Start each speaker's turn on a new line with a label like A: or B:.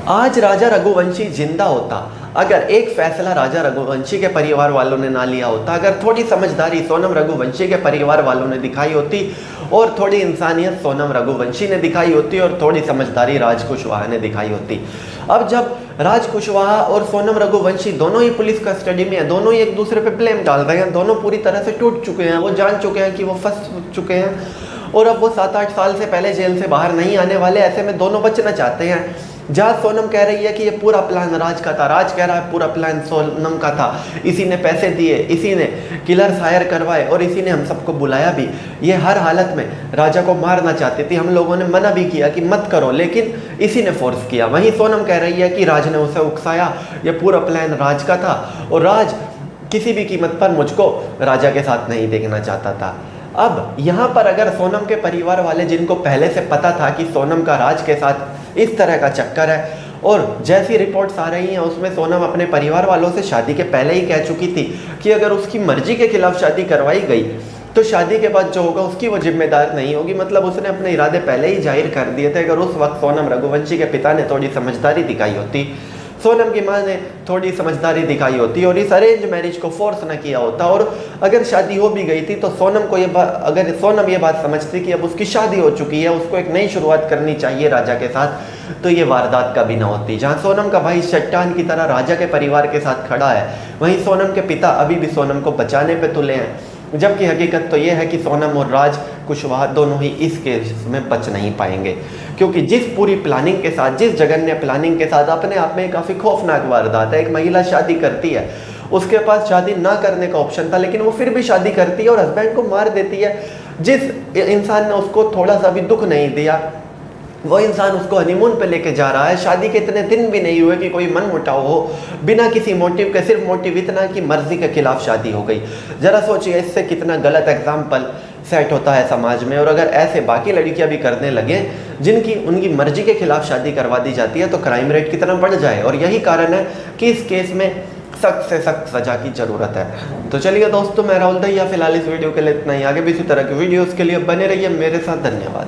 A: आज राजा रघुवंशी जिंदा होता, अगर एक फैसला राजा रघुवंशी के परिवार वालों ने ना लिया होता, अगर थोड़ी समझदारी सोनम रघुवंशी के परिवार वालों ने दिखाई होती और थोड़ी इंसानियत सोनम रघुवंशी ने दिखाई होती और थोड़ी समझदारी राज कुशवाहा ने दिखाई होती। अब जब राज कुशवाहा और सोनम रघुवंशी दोनों ही पुलिस कस्टडी में हैं, दोनों ही एक दूसरे पे ब्लेम डाल रहे हैं, दोनों पूरी तरह से टूट चुके हैं, वो जान चुके हैं कि वो फंस चुके हैं और अब वो 7-8 साल से पहले जेल से बाहर नहीं आने वाले। ऐसे में दोनों बचना चाहते हैं। जहाँ सोनम कह रही है कि ये पूरा प्लान राज का था, राज कह रहा है पूरा प्लान सोनम का था, इसी ने पैसे दिए, इसी ने किलर्स हायर करवाए और इसी ने हम सबको बुलाया भी। ये हर हालत में राजा को मारना चाहती थी, हम लोगों ने मना भी किया कि मत करो, लेकिन इसी ने फोर्स किया। वहीं सोनम कह रही है कि राज ने उसे उकसाया, ये पूरा प्लान राज का था और राज किसी भी कीमत पर मुझको राजा के साथ नहीं देखना चाहता था। अब यहाँ पर अगर सोनम के परिवार वाले, जिनको पहले से पता था कि सोनम का राज के साथ इस तरह का चक्कर है और जैसी रिपोर्ट्स आ रही हैं उसमें सोनम अपने परिवार वालों से शादी के पहले ही कह चुकी थी कि अगर उसकी मर्जी के खिलाफ शादी करवाई गई तो शादी के बाद जो होगा उसकी वो जिम्मेदार नहीं होगी। मतलब उसने अपने इरादे पहले ही जाहिर कर दिए थे। अगर उस वक्त सोनम रघुवंशी के पिता ने थोड़ी समझदारी दिखाई होती, सोनम की माँ ने थोड़ी समझदारी दिखाई होती और इस अरेंज मैरिज को फोर्स ना किया होता और अगर शादी हो भी गई थी तो सोनम को अगर सोनम ये बात समझती कि अब उसकी शादी हो चुकी है, उसको एक नई शुरुआत करनी चाहिए राजा के साथ, तो ये वारदात कभी ना होती। जहाँ सोनम का भाई चट्टान की तरह राजा के परिवार के साथ खड़ा है, वहीं सोनम के पिता अभी भी सोनम को बचाने पे तुले हैं। जबकि हकीकत तो ये है कि सोनम और राज कुशवाहा दोनों ही इस केस में बच नहीं पाएंगे, क्योंकि जिस पूरी प्लानिंग के साथ, जिस जघन्य प्लानिंग के साथ, अपने आप में काफ़ी खौफनाक वारदात है। एक महिला शादी करती है, उसके पास शादी ना करने का ऑप्शन था, लेकिन वो फिर भी शादी करती है और हस्बैंड को मार देती है। जिस इंसान ने उसको थोड़ा सा भी दुख नहीं दिया, वो इंसान उसको हनीमून पे लेके जा रहा है। शादी के इतने दिन भी नहीं हुए कि कोई मन मुटाव हो, बिना किसी मोटिव के, सिर्फ मोटिव इतना कि मर्जी के खिलाफ शादी हो गई। जरा सोचिए इससे कितना गलत एग्जाम्पल सेट होता है समाज में। और अगर ऐसे बाकी लड़कियां भी करने लगे जिनकी उनकी मर्जी के खिलाफ शादी करवा दी जाती है तो क्राइम रेट कितना बढ़ जाए। और यही कारण है कि इस केस में सख्त से सख्त सजा की ज़रूरत है। तो चलिए दोस्तों, मैं राहुल दहिया फिलहाल इस वीडियो के लिए इतना ही। आगे भी इसी तरह के वीडियोज़ के लिए बने रहिए मेरे साथ। धन्यवाद।